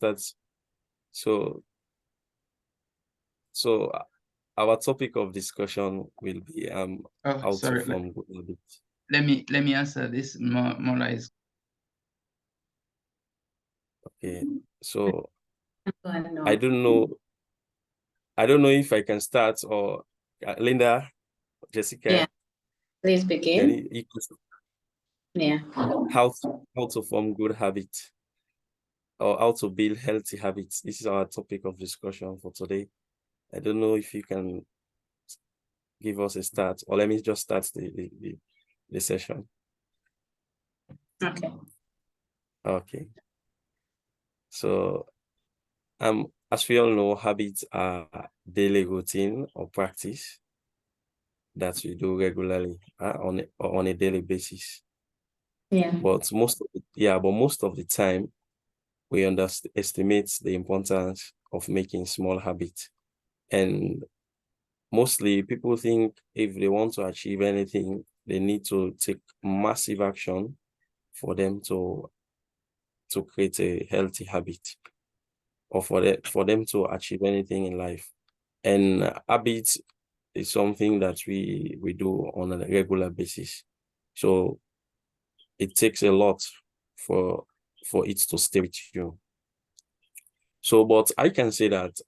start. So our topic of discussion will be how to form good habits. Let me answer this. Mola is okay. So I don't know if I can start, or Linda, Jessica. Yeah, please begin. Yeah. How to form good habits, or how to build healthy habits. This is our topic of discussion for today. I don't know if you can give us a start, or let me just start the session. Okay. So as we all know, habits are daily routine or practice that we do regularly on a daily basis. Yeah. But most of the time, we underestimate the importance of making small habits. And mostly people think if they want to achieve anything, they need to take massive action for them to create a healthy habit, or for them to achieve anything in life. And habits is something that we do on a regular basis. So it takes a lot for it to stay with you. So, but I can say that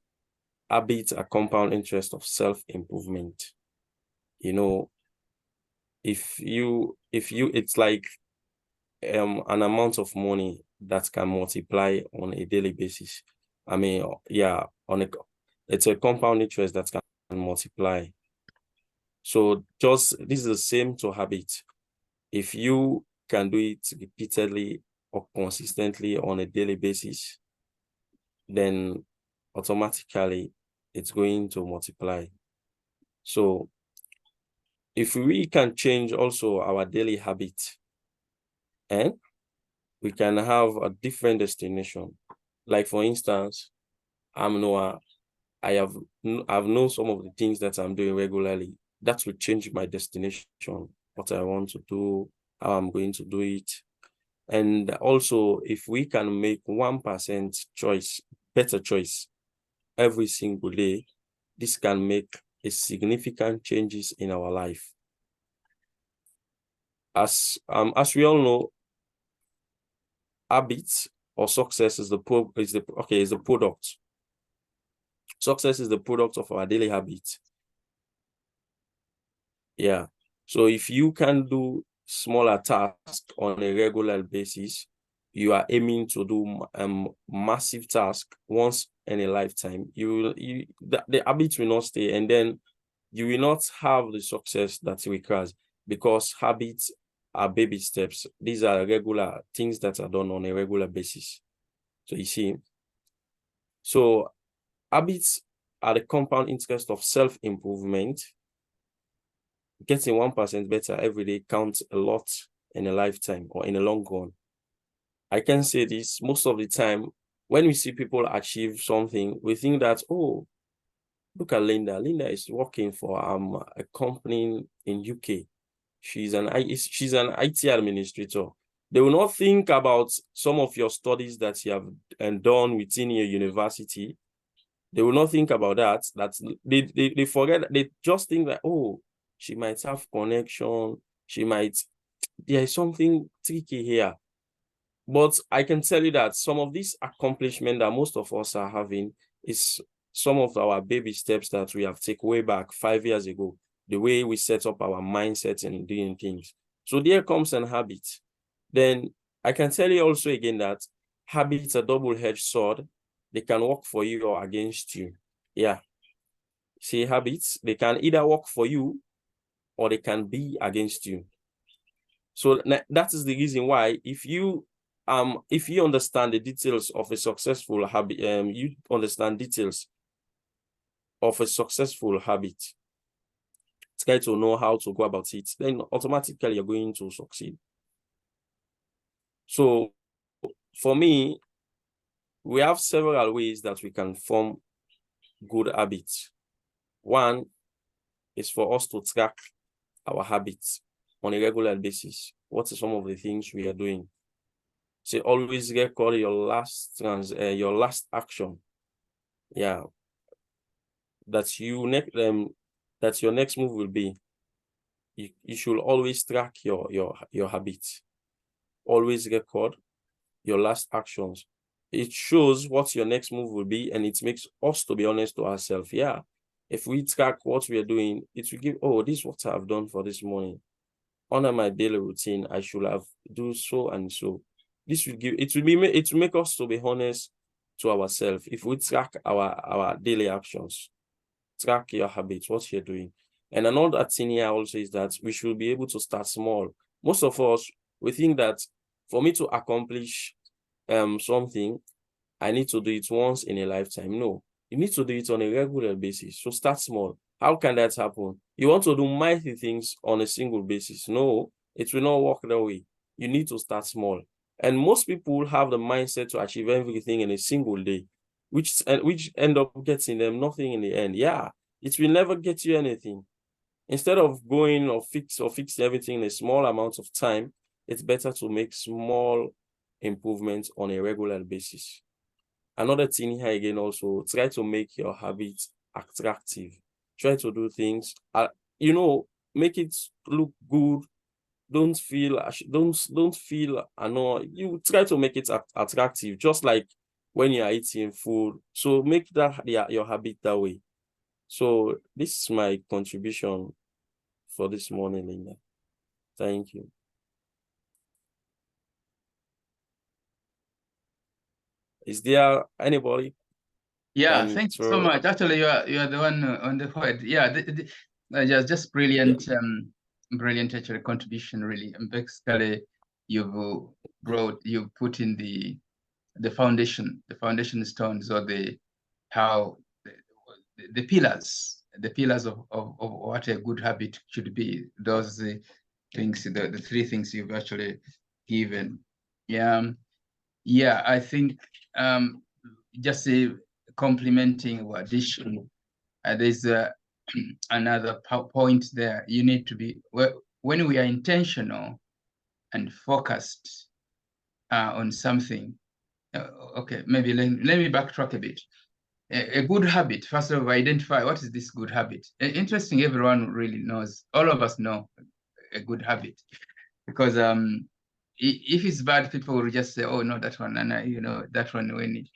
habits are compound interest of self-improvement. You know, if you it's like an amount of money that can multiply on a daily basis. I mean, yeah, it's a compound interest that can multiply. So this is the same to habit. If you can do it repeatedly or consistently on a daily basis, then automatically it's going to multiply. So if we can change also our daily habit, and we can have a different destination. Like for instance, I'm Noah. I've known some of the things that I'm doing regularly. That will change my destination, what I want to do, how I'm going to do it. And also, if we can make 1% better choice every single day, this can make a significant changes in our life. As we all know, habits or success is the product. Success is the product of our daily habits. Yeah. So if you can do smaller tasks on a regular basis, you are aiming to do massive task once in a lifetime. The habits will not stay, and then you will not have the success that it requires, because habits are baby steps. These are regular things that are done on a regular basis. So you see, so habits are the compound interest of self-improvement. Getting 1% better every day counts a lot in a lifetime or in a long run. I can say this most of the time when we see people achieve something, we think that, oh, look at Linda. Linda is working for a company in UK. She's an IT administrator. They will not think about some of your studies that you have done within your university. They will not think about that. They forget. They just think that, oh, she might have connection. There is something tricky here. But I can tell you that some of these accomplishments that most of us are having is some of our baby steps that we have taken way back 5 years ago, the way we set up our mindset and doing things. So there comes an habit. Then I can tell you also again that habits are double-edged sword. They can work for you or against you. Yeah. See, habits, they can either work for you or they can be against you. So that is the reason why if you understand the details of a successful habit, you understand details of a successful habit, try to know how to go about it, then automatically you're going to succeed. So for me, we have several ways that we can form good habits. One is for us to track our habits on a regular basis. What are some of the things we are doing? say always record your last action. Yeah, that your next move will be. You should always track your habits. Always record your last actions. It shows what your next move will be, and it makes us to be honest to ourselves. Yeah, if we track what we are doing, it will give, oh, this is what I've done for this morning. Under my daily routine, I should have do so and so. This will give, it will make us to be honest to ourselves. If we track our daily actions, track your habits, what you're doing. And another thing here also is that we should be able to start small. Most of us, we think that for me to accomplish something, I need to do it once in a lifetime. No, you need to do it on a regular basis. So start small. How can that happen? You want to do mighty things on a single basis. No, it will not work that way. You need to start small. And most people have the mindset to achieve everything in a single day, which end up getting them nothing in the end. Yeah, it will never get you anything. Instead of going or fix everything in a small amount of time, it's better to make small improvements on a regular basis. Another thing here again also, try to make your habits attractive. Try to do things, make it look good. Don't feel annoyed. You try to make it attractive, just like when you are eating food. So make that your habit that way. So this is my contribution for this morning, Linda. Thank you. Is there anybody? Yeah, thanks so much. Actually, you are the one on the point. Yeah, just brilliant, brilliant actually contribution. Really, and basically, you've put in the foundation stones, or the pillars of what a good habit should be. Those things, the three things you've actually given. Yeah, I think just complementing or addition, there's another point there. You need to be, when we are intentional and focused on something. Okay, maybe let me backtrack a bit. A good habit, first of all, identify what is this good habit. Interesting, everyone really knows, all of us know a good habit, because if it's bad, people will just say, oh no, that one, and that one, when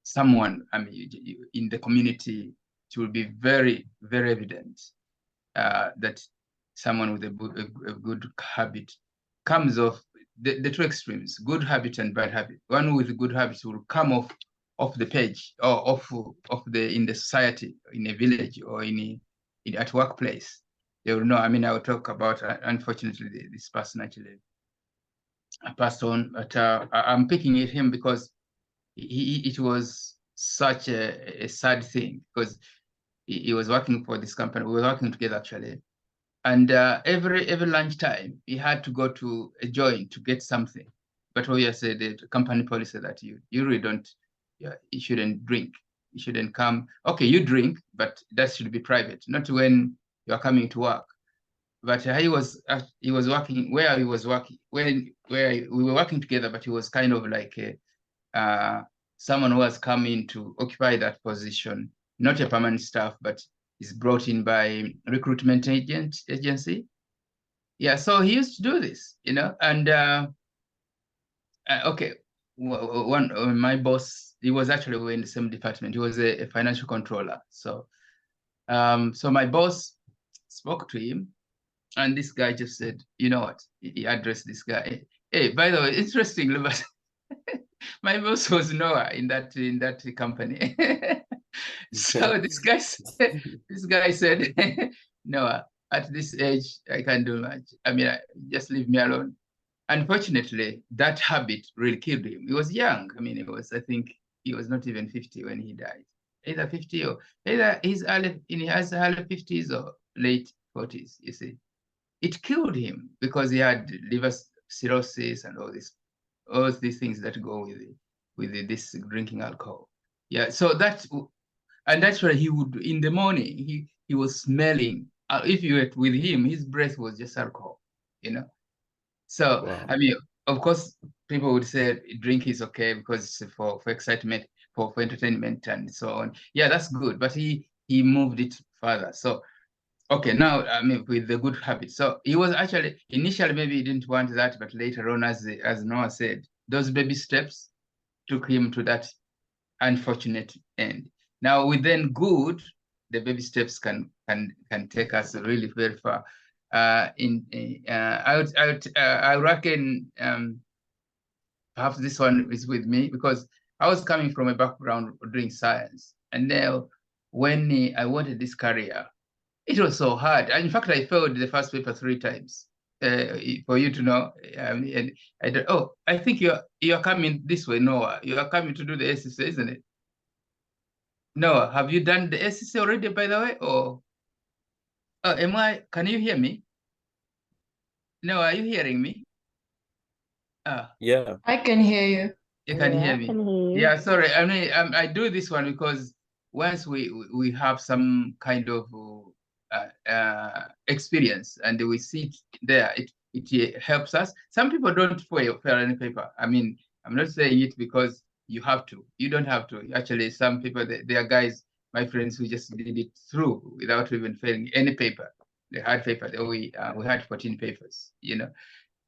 someone, in the community, it will be very, very evident that someone with a good habit comes off the two extremes, good habit and bad habit. One with good habits will come off the page, or in the society, in a village, or at workplace. They will know. I will talk about, unfortunately, this person actually passed on, but I'm picking at him because it was such a sad thing, because he was working for this company. We were working together actually, and every lunchtime he had to go to a joint to get something. But obviously the company policy that you really don't, you shouldn't drink. You shouldn't come. Okay, you drink, but that should be private, not when you are coming to work. But he was working where he was working, where we were working together, but he was kind of like someone who has come in to occupy that position, not a permanent staff, but is brought in by recruitment agency. Yeah, so he used to do this, and okay, my boss, he was actually in the same department. He was a financial controller. So my boss spoke to him, and this guy just said, you know what? He addressed this guy. Hey, by the way, interestingly, but my boss was Noah in that company. So this guy said, Noah, at this age, I can't do much. Just leave me alone. Unfortunately, that habit really killed him. He was young. I think he was not even 50 when he died. Either 50 or either he's in his early 50s or late 40s, you see. It killed him because he had liver cirrhosis and all these things that go with this drinking alcohol. Yeah, so that's why he would, in the morning, he was smelling. If you were with him, his breath was just alcohol, So, wow. of course, people would say drink is okay because it's for excitement, for entertainment and so on. Yeah, that's good. But he moved it further. So, okay, now, I mean, with the good habits. So he was actually, initially, maybe he didn't want that, but later on, as Noah said, those baby steps took him to that unfortunate end. Now, with then good, the baby steps can take us really very far. I reckon perhaps this one is with me because I was coming from a background doing science, and now when I wanted this career, it was so hard. And in fact, I failed the first paper 3 times. For you to know, and I don't. Oh, I think you're coming this way, Noah. You are coming to do the SCC, isn't it? Noah, have you done the SCC already, by the way? Or am I? Can you hear me? Noah, are you hearing me? Yeah, I can hear you. You can Yeah, hear I me. can hear you. Yeah, sorry. I mean, I do this one because once we have some kind of experience and we see it there, it helps us. Some people don't fail any paper. I mean, I'm not saying it because you have to. You don't have to. Actually, some people, there are guys, my friends, who just did it through without even failing any paper. The hard paper. We had 14 papers, you know.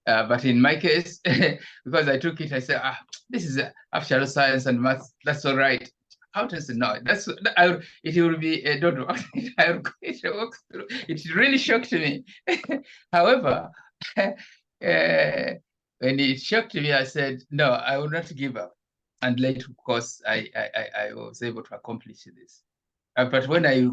But in my case, because I took it, I said, this is actual science and maths. That's all right. How to say no? It will be a don't know. It works through. It really shocked me. However, when it shocked me, I said, no, I will not give up. And later, of course, I was able to accomplish this. But when I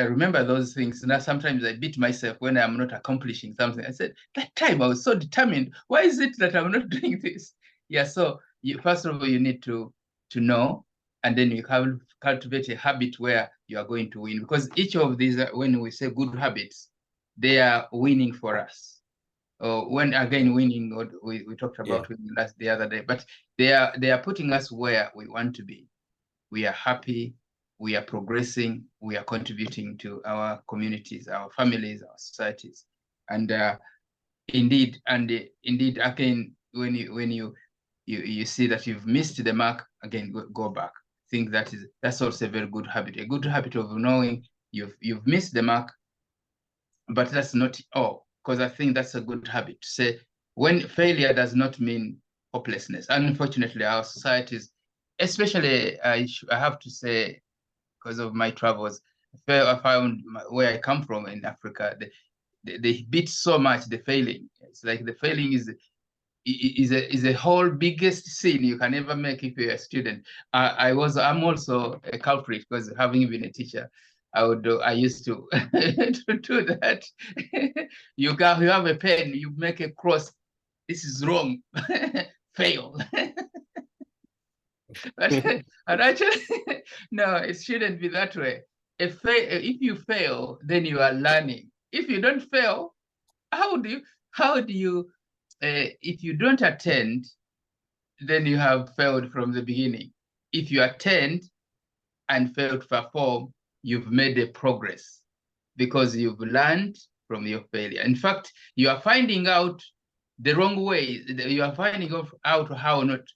remember those things, now sometimes I beat myself when I'm not accomplishing something. I said, that time I was so determined. Why is it that I'm not doing this? Yeah, so first of all, you need to know, and then you cultivate a habit where you are going to win. Because each of these, when we say good habits, they are winning for us. When again winning, we talked about winning the other day, but they are putting us where we want to be. We are happy, we are progressing, we are contributing to our communities, our families, our societies. And indeed, again, when you see that you've missed the mark, again, go back. I think that's also a very good habit. A good habit of knowing you've missed the mark, but that's not all, because I think that's a good habit to say when failure does not mean hopelessness. Unfortunately, our societies, especially I have to say, because of my travels, I found where I come from in Africa, they beat so much the failing. It's like the failing is a whole biggest sin you can ever make if you're a student. I'm also a culprit because having been a teacher, I used to to do that. You have a pen, you make a cross. This is wrong. Fail. And actually, no, it shouldn't be that way. If you fail, then you are learning. If you don't fail, how do you if you don't attend, then you have failed from the beginning. If you attend and fail to perform, you've made a progress because you've learned from your failure. In fact, you are finding out the wrong way. You are finding out how not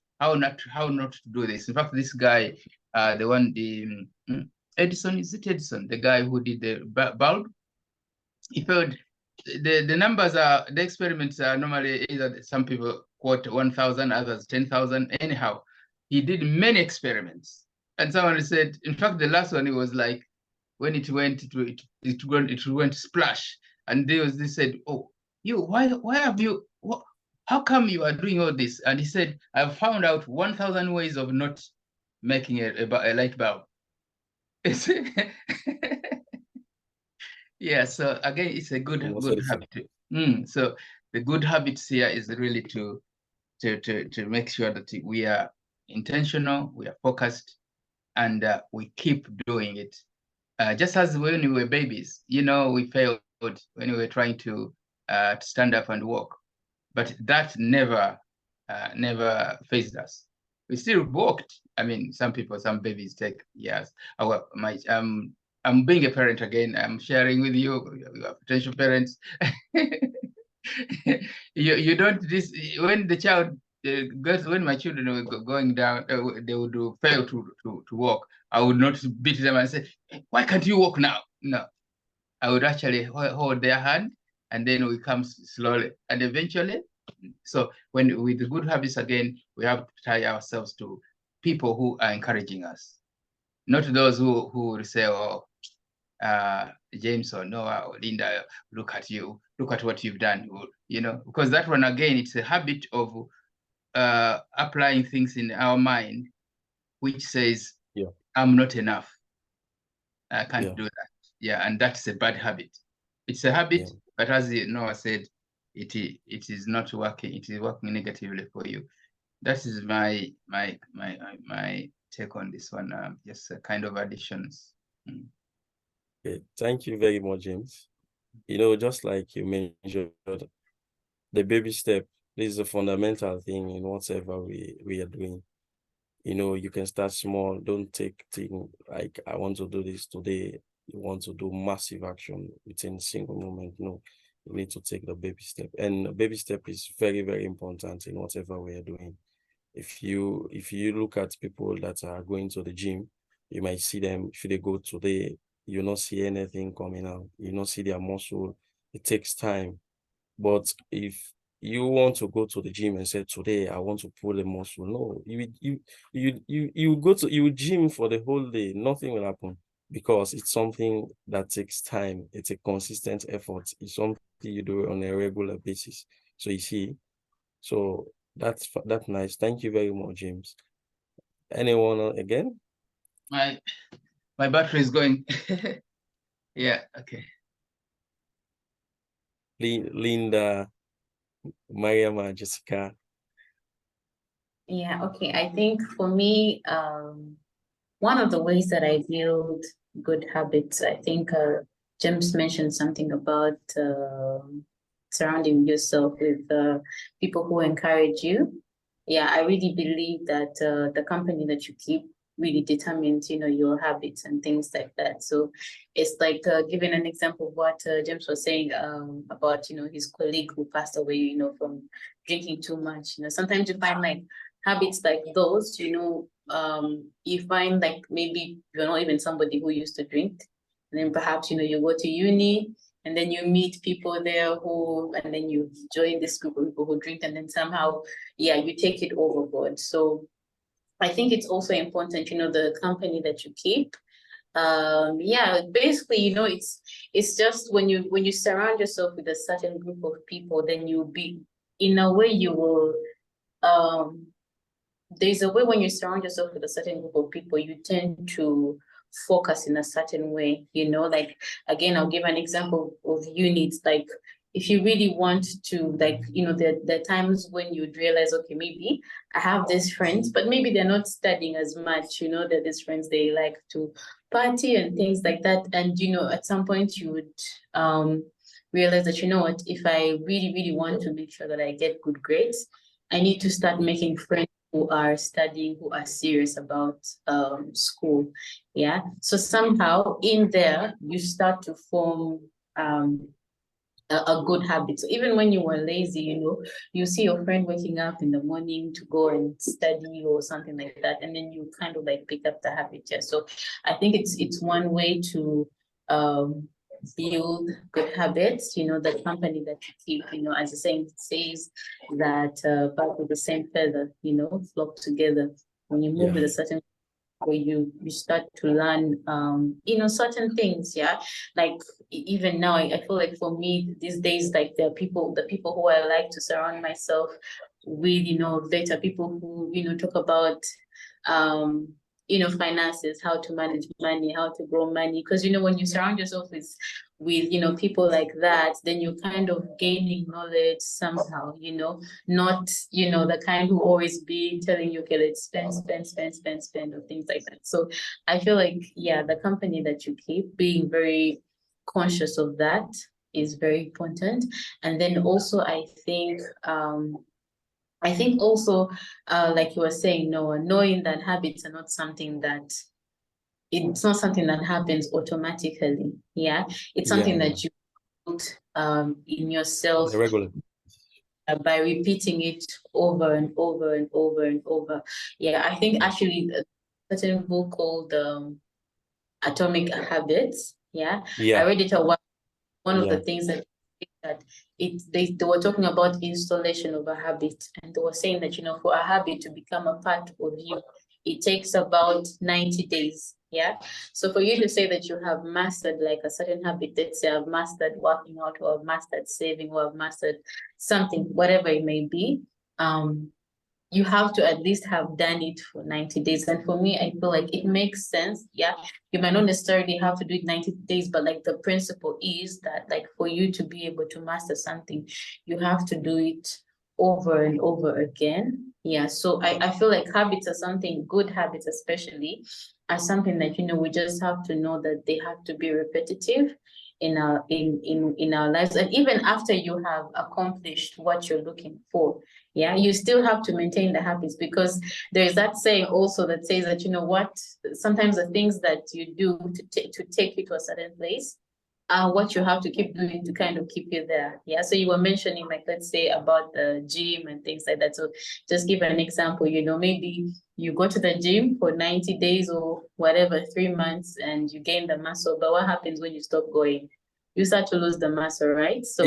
to do this. In fact, this guy, Edison, is it Edison, the guy who did the bulb? He failed. The numbers the experiments are normally either some people quote 1,000, others 10,000. Anyhow, he did many experiments, and someone said, in fact, the last one, it was like when it went splash, and they said, oh, why have you, how come you are doing all this? And he said, I've found out 1,000 ways of not making a light bulb. Yeah, so again, it's a good habit. So the good habits here is really to make sure that we are intentional, we are focused, and we keep doing it. Just as when we were babies, we failed when we were trying to stand up and walk, but that never phased us. We still walked. I mean, some babies take years. I'm being a parent again. I'm sharing with you, potential parents. you don't this when the child goes, when my children were going down, they would fail to walk. I would not beat them and say, why can't you walk now? No, I would actually hold their hand, and then we come slowly, and eventually. So when with the good habits again, we have to tie ourselves to people who are encouraging us, not those who will say, oh, James or Noah or Linda, look at you, look at what you've done, you know, because that one again, it's a habit of applying things in our mind, which says, I'm not enough. I can't do that. Yeah, and that's a bad habit. It's a habit, but as Noah said, it is not working. It is working negatively for you. That is my take on this one. Just a kind of additions. Okay, thank you very much, James. You know, just like you mentioned, the baby step, this is a fundamental thing in whatever we are doing. You know, you can start small. Don't take things like, I want to do this today. You want to do massive action within a single moment. No, you need to take the baby step. And the baby step is very, very important in whatever we are doing. If you look at people that are going to the gym, you might see them, if they go today, you not see anything coming out. You not see their muscle. It takes time. But if you want to go to the gym and say, today I want to pull a muscle, no, you go to you gym for the whole day, nothing will happen, because it's something that takes time. It's a consistent effort. It's something you do on a regular basis. So you see, so that's nice. Thank you very much, James. Anyone again? My battery is going. Yeah, okay. Linda, Mariama, Jessica. Yeah, okay. I think for me, one of the ways that I build good habits, I think James mentioned something about surrounding yourself with people who encourage you. Yeah, I really believe that the company that you keep really determines, you know, your habits and things like that. So it's like giving an example of what James was saying about, you know, his colleague who passed away, you know, from drinking too much. You know, sometimes you find like habits like those, you know, you find like maybe you're not even somebody who used to drink, and then perhaps, you know, you go to uni and then you meet people there who, and then you join this group of people who drink, and then somehow, yeah, you take it overboard. So I think it's also important, you know, the company that you keep. Yeah, basically, you know, it's just when you surround yourself with a certain group of people, then you'll be, in a way, you will there's a way when you surround yourself with a certain group of people, you tend to focus in a certain way, you know, like, again, I'll give an example of units. Like, if you really want to, like, you know, there are times when you'd realize, okay, maybe I have these friends, but maybe they're not studying as much, you know, that these friends, they like to party and things like that. And, you know, at some point you would realize that, you know what, if I really, really want to make sure that I get good grades, I need to start making friends who are studying, who are serious about school. Yeah. So somehow in there, you start to form a good habit. So even when you were lazy, you know, you see your friend waking up in the morning to go and study or something like that, and then you kind of like pick up the habit. Yeah. So I think it's one way to build good habits. You know, the company that you keep, you know, as the saying says, that birds with the same feather, you know, flock together. When you move with a certain, where you start to learn you know, certain things. Yeah, like even now, I feel like for me these days, like the people who I like to surround myself with, you know, better people who, you know, talk about you know, finances, how to manage money, how to grow money. Because, you know, when you surround yourself with, you know, people like that, then you're kind of gaining knowledge somehow, you know, not, you know, the kind who always be telling you, okay, let's spend, or things like that. So I feel like, yeah, the company that you keep, being very conscious of that is very important. And then also, I think also, like you were saying, Noah, knowing that habits are not something that, it's not something that happens automatically. Yeah, it's something that you build in yourself Regular. by repeating it over and over and over and over. Yeah, I think actually a certain book called Atomic Habits. Yeah, I read it a while. One of the things that they were talking about installation of a habit, and they were saying that, you know, for a habit to become a part of you, it takes about 90 days. Yeah. So for you to say that you have mastered like a certain habit, let's say I've mastered working out, or I've mastered saving, or I've mastered something, whatever it may be, you have to at least have done it for 90 days. And for me, I feel like it makes sense. Yeah. You might not necessarily have to do it 90 days, but like the principle is that like for you to be able to master something, you have to do it over and over again. Yeah. So I feel like habits are something, good habits especially, are something that, you know, we just have to know that they have to be repetitive in our lives. And even after you have accomplished what you're looking for, yeah, you still have to maintain the habits, because there is that saying also that says that, you know what, sometimes the things that you do to take you to a certain place are what you have to keep doing to kind of keep you there. Yeah. So you were mentioning, like, let's say about the gym and things like that. So just give an example, you know, maybe you go to the gym for 90 days or whatever, 3 months, and you gain the muscle. But what happens when you stop going? You start to lose the muscle, right? So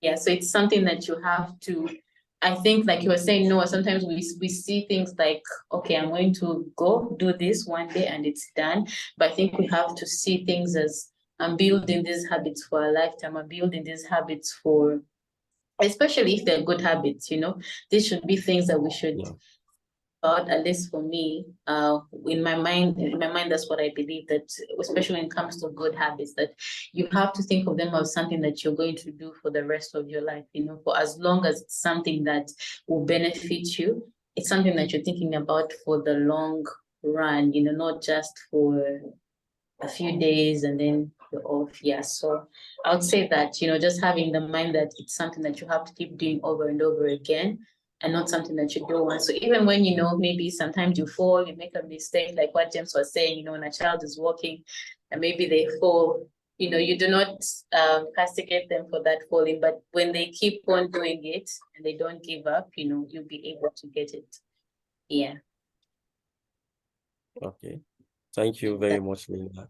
yeah, so it's something that you have to, I think, like you were saying, Noah, sometimes we see things like, okay, I'm going to go do this one day and it's done. But I think we have to see things as, I'm building these habits for a lifetime. I'm building these habits for, especially if they're good habits, you know, these should be things that we should about, at least for me, in my mind, that's what I believe, that especially when it comes to good habits, that you have to think of them as something that you're going to do for the rest of your life, you know, for as long as it's something that will benefit you. It's something that you're thinking about for the long run, you know, not just for a few days and then you're off. Yeah. So I would say that, you know, just having the mind that it's something that you have to keep doing over and over again, and not something that you do once. So even when, you know, maybe sometimes you fall, you make a mistake, like what James was saying, you know, when a child is walking and maybe they fall, you know, you do not castigate them for that falling, but when they keep on doing it and they don't give up, you know, you'll be able to get it. Yeah. Okay. Thank you very much, Linda.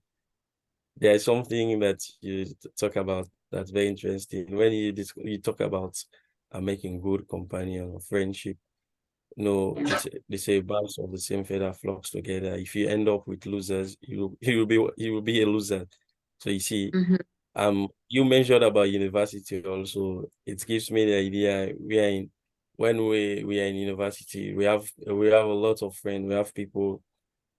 There is something that you talk about that's very interesting. When you talk about making good companion or friendship, no, they say birds of the same feather flocks together. If you end up with losers, you will be a loser. So you see, you mentioned about university also. It gives me the idea when we are in university, we have a lot of friends, we have people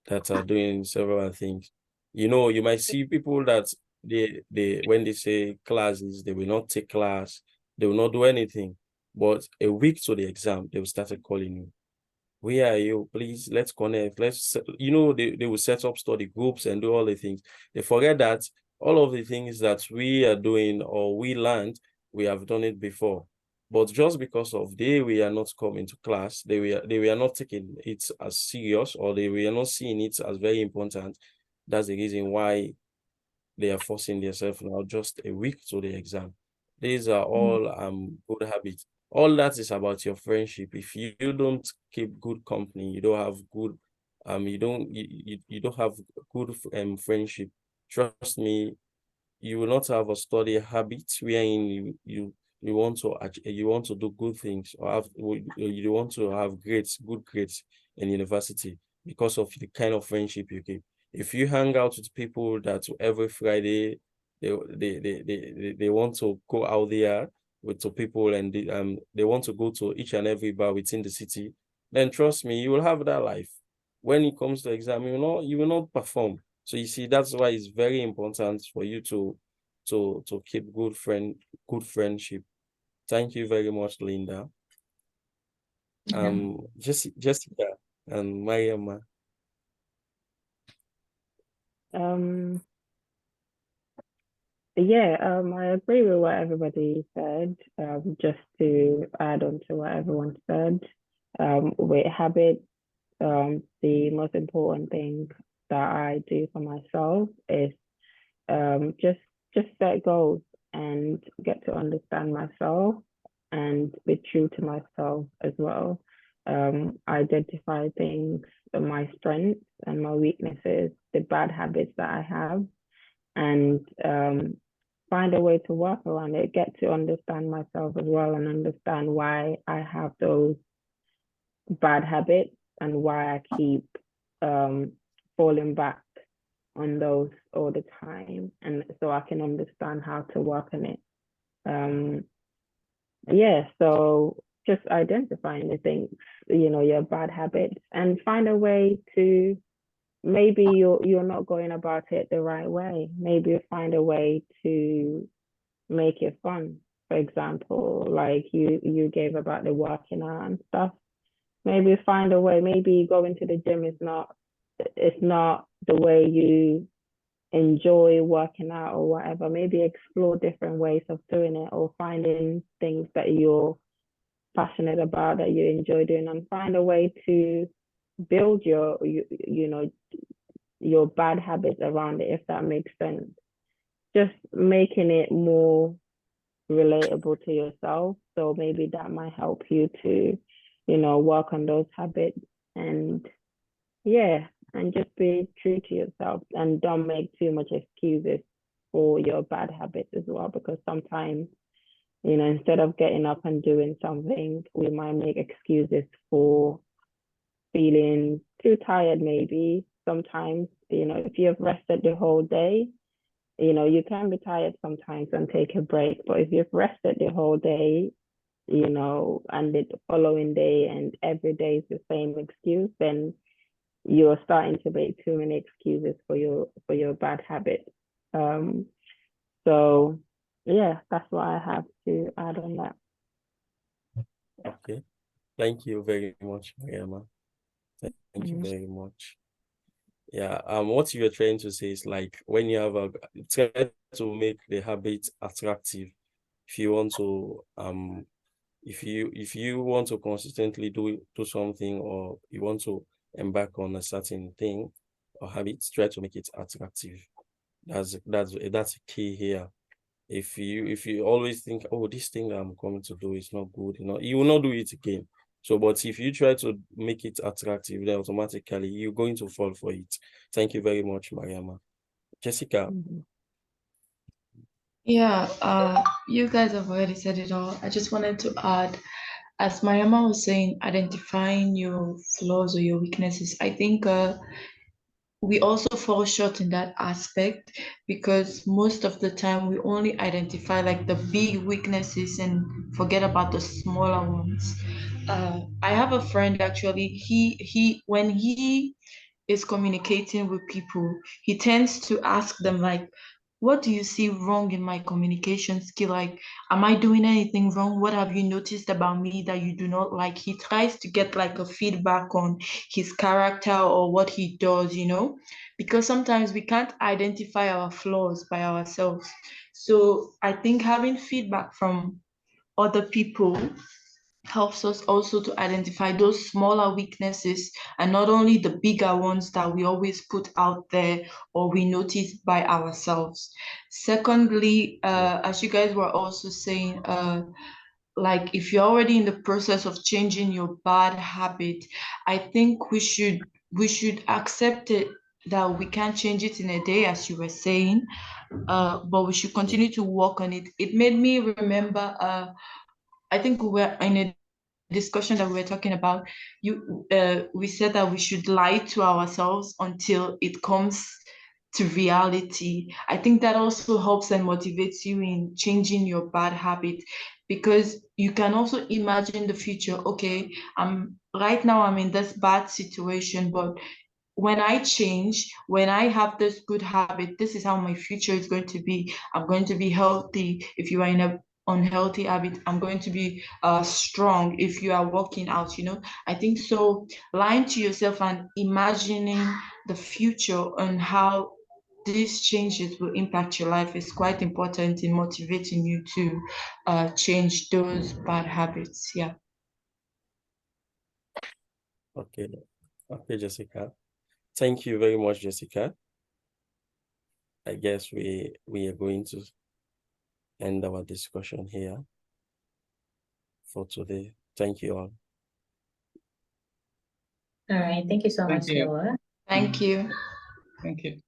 that are doing several things. You know, you might see people that they when they say classes, they will not take class, they will not do anything. But a week to the exam, they will start calling you. Where are you? Please, let's connect. They will set up study groups and do all the things. They forget that all of the things that we are doing or we learned, we have done it before. But just because of we are not coming to class, they were not taking it as serious, or they were not seeing it as very important. That's the reason why they are forcing themselves now just a week to the exam. These are all good habits. All that is about your friendship. If you don't keep good company, you don't have good you don't have good friendship. Trust me, you will not have a study habit wherein you want to do good things, or you want to have good grades in university because of the kind of friendship you keep. If you hang out with people that every Friday they want to go out there to people, and they want to go to each and every bar within the city, then trust me, you will have that life. When it comes to exam, you will not perform. So you see, that's why it's very important for you to keep good friendship. Thank you very much, Linda. Jessica and Mariama. Yeah, I agree with what everybody said. Just to add on to what everyone said, with habits, the most important thing that I do for myself is just just set goals and get to understand myself and be true to myself as well. Identify things, my strengths and my weaknesses, the bad habits that I have, and find a way to work around it, get to understand myself as well and understand why I have those bad habits and why I keep falling back on those all the time. And so I can understand how to work on it. Yeah, so just identifying the things, your bad habits and find a way to maybe you're not going about it the right way. Maybe find a way to make it fun. For example, like you gave about the working out and stuff. Maybe find a way. Maybe going to the gym is not it's not the way you enjoy working out or whatever. Maybe explore different ways of doing it or finding things that you're passionate about that you enjoy doing and find a way to build your bad habits around it, if that makes sense. Just making it more relatable to yourself. So maybe that might help you to, work on those habits and yeah, and just be true to yourself and don't make too much excuses for your bad habits as well, because sometimes, instead of getting up and doing something, we might make excuses for feeling too tired, maybe. Sometimes, if you've rested the whole day, you can be tired sometimes and take a break. But if you've rested the whole day, and the following day and every day is the same excuse, then you're starting to make too many excuses for your bad habits. So yeah, that's what I have to add on that. Okay. Thank you very much, Mariama. Thank you very much. Yeah, what you're trying to say is like when you have try to make the habit attractive. If you want to if you want to consistently do something or you want to embark on a certain thing or habit, try to make it attractive. That's a key here. If you always think, oh, this thing I'm coming to do is not good, you will not do it again. So, but if you try to make it attractive, then automatically you're going to fall for it. Thank you very much, Mariama. Jessica. Yeah, you guys have already said it all. I just wanted to add, as Mariama was saying, identifying your flaws or your weaknesses. I think we also fall short in that aspect because most of the time we only identify like the big weaknesses and forget about the smaller ones. I have a friend actually. He when he is communicating with people, he tends to ask them like, what do you see wrong in my communication skill? Like, am I doing anything wrong? What have you noticed about me that you do not like? He tries to get like a feedback on his character or what he does, because sometimes we can't identify our flaws by ourselves. So I think having feedback from other people helps us also to identify those smaller weaknesses and not only the bigger ones that we always put out there or we notice by ourselves. Secondly, as you guys were also saying, like if you're already in the process of changing your bad habit, I think we should accept it that we can't change it in a day, as you were saying, but we should continue to work on it. It made me remember, I think we were in a discussion that we were talking about. We said that we should lie to ourselves until it comes to reality. I think that also helps and motivates you in changing your bad habit because you can also imagine the future. Okay, right now I'm in this bad situation, but when I change, when I have this good habit, this is how my future is going to be. I'm going to be healthy. If you are in a unhealthy habit, I'm going to be strong if you are working out. I think so. Lying to yourself and imagining the future and how these changes will impact your life is quite important in motivating you to change those bad habits. Yeah. Okay, Jessica. Thank you very much, Jessica. I guess we are going to end our discussion here for today. Thank you all. All right. Thank you so much, you. Noah. Thank you. Thank you.